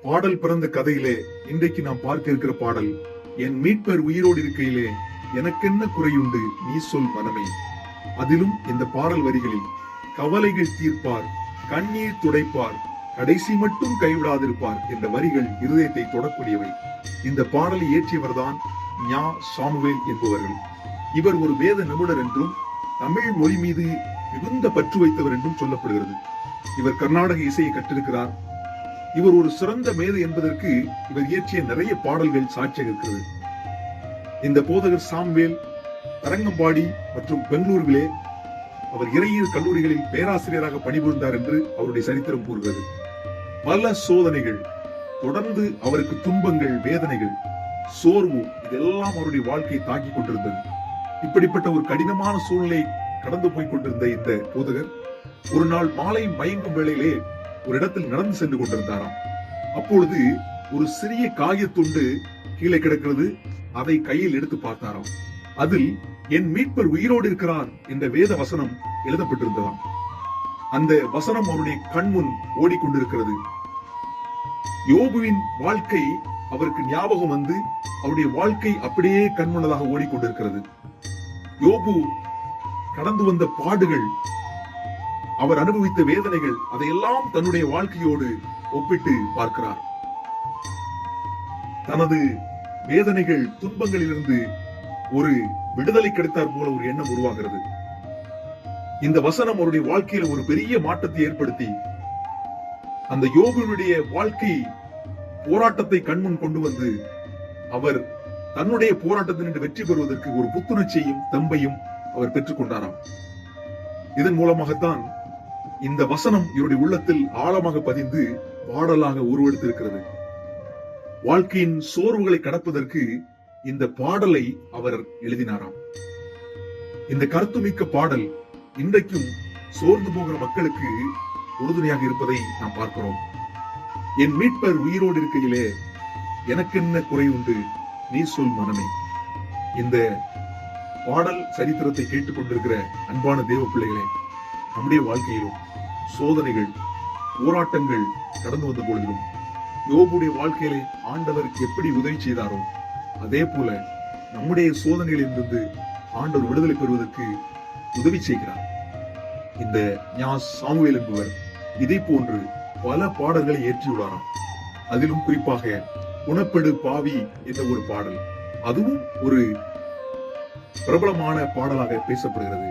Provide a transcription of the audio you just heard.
பாடல் பிறந்த கதையிலே இன்றைக்கு நாம் பார்க்க இருக்கிற பாடல், என் மீட்பர் உயிரோடு இருக்கையிலே எனக்கென்ன குறையுண்டு நீ சொல் மனமே. அதிலும் இந்த பாடல் வரிகளில் கவலைகள் தீர்ப்பார், கண்ணீர் துடைப்பார், கடைசி மட்டும் கைவிடாதிருப்பார் என்ற வரிகள் இருதயத்தை தொடக்கூடியவை. இந்த பாடலை இயற்றியவர்தான் ஞா சாமுவேல் என்பவர்கள். இவர் ஒரு வேத நிபுணர் என்றும் தமிழ் மொழி மீது மிகுந்த பற்று வைத்தவர் என்றும் சொல்லப்படுகிறது. இவர் கர்நாடக இசையை கற்றிருக்கிறார். இவர் ஒரு சிறந்த மேதை என்பதற்கு இவர் இயற்றிய நிறைய பாடல்கள் சாட்சியாக இருக்கிறது. இந்த போதகர் சாமுவேல் தரங்கம்பாடி மற்றும் பெங்களூருவிலே அவர் இறையியல் கல்லூரிகளில் பேராசிரியராக பணிபுரிந்தார் என்று அவருடைய சரித்திரம் கூறுகிறது. பல சோதனைகள் தொடர்ந்து அவருக்கு, துன்பங்கள், வேதனைகள், சோர்வு, இதெல்லாம் அவருடைய வாழ்க்கையை தாக்கிக் கொண்டிருந்தது. இப்படிப்பட்ட ஒரு கடினமான சூழ்நிலை கடந்து போய் கொண்டிருந்த இந்த போதகர் ஒரு நாள் மாலை மயங்கும் வேளையிலே ஒரு இடத்தில் நடந்து சென்று கொண்டிருந்தாராம். அப்பொழுது ஒரு சிறிய காயத்துண்டு கீழே கிடக்கிறது. அதை கையில் எடுத்து பார்த்தாராம். அதில் என் மீட்பர் உயிரோடு இருக்கிறார் என்ற வேத வசனம் எழுதப்பட்டிருந்ததாம். அந்த வசனம் அவருடைய கண்முன் ஓடிக்கொண்டிருக்கிறது. யோபுவின் வாழ்க்கை அவருக்கு ஞாபகம் வந்து அவருடைய வாழ்க்கை அப்படியே கண்முன்னதாக ஓடிக்கொண்டிருக்கிறது. யோபு கடந்து வந்த பாடுகள், அவர் அனுபவித்த வேதனைகள், அதையெல்லாம் தன்னுடைய வாழ்க்கையோடு ஒப்பிட்டு பார்க்கிறார். தனது வேதனைகள், துன்பங்களிலிருந்து ஒரு விடுதலை கிடைத்தார் போல ஒரு எண்ணம் உருவாகிறது. இந்த வசனம் அவருடைய வாழ்க்கையில் ஒரு பெரிய மாற்றத்தை ஏற்படுத்தி அந்த யோபுவினுடைய வாழ்க்கை போராட்டத்தை கண்முன் கொண்டு வந்து அவர் தன்னுடைய போராட்டத்தினின்று வெற்றி பெறுவதற்கு ஒரு புத்துணர்ச்சியையும் தெம்பையும் அவர் பெற்றுக் கொண்டாராம். இதன் மூலமாகத்தான் இந்த வசனம் இவருடைய உள்ளத்தில் ஆழமாக பதிந்து பாடலாக உருவெடுத்திருக்கிறது. வாழ்க்கையின் சோர்வுகளை கடப்பதற்கு இந்த பாடலை அவர் எழுதினாராம். இந்த கருத்துமிக்க பாடல் இன்றைக்கும் சோர்ந்து போகிற மக்களுக்கு உறுதுணையாக இருப்பதை நாம் பார்க்கிறோம். என் மீட்பர் உயிரோடு இருக்கையிலே எனக்கென்ன குறை உண்டு நீ சொல் மனமே. இந்த பாடல் சரித்திரத்தை கேட்டுக் கொண்டிருக்கிற அன்பான தேவ பிள்ளைகளே, நம்முடைய வாழ்க்கையிலும் சோதனைகள், போராட்டங்கள் கடந்து வந்த பொழுதிலும் யோபுடைய வாழ்க்கையிலே ஆண்டவர் எப்படி உதவி செய்தாரோ அதே போல நம்முடைய சோதனைகளிலிருந்து ஆண்டவர் விடுதலை பெறுவதற்கு உதவி செய்கிறார். இந்த ஞா சாமுவேல் என்பவர் இதை போன்று பல பாடல்களை இயற்றியுள்ளாராம். அதிலும் குறிப்பாக குணப்படு பாவி என்ற ஒரு பாடல், அதுவும் ஒரு பிரபலமான பாடலாக பேசப்படுகிறது.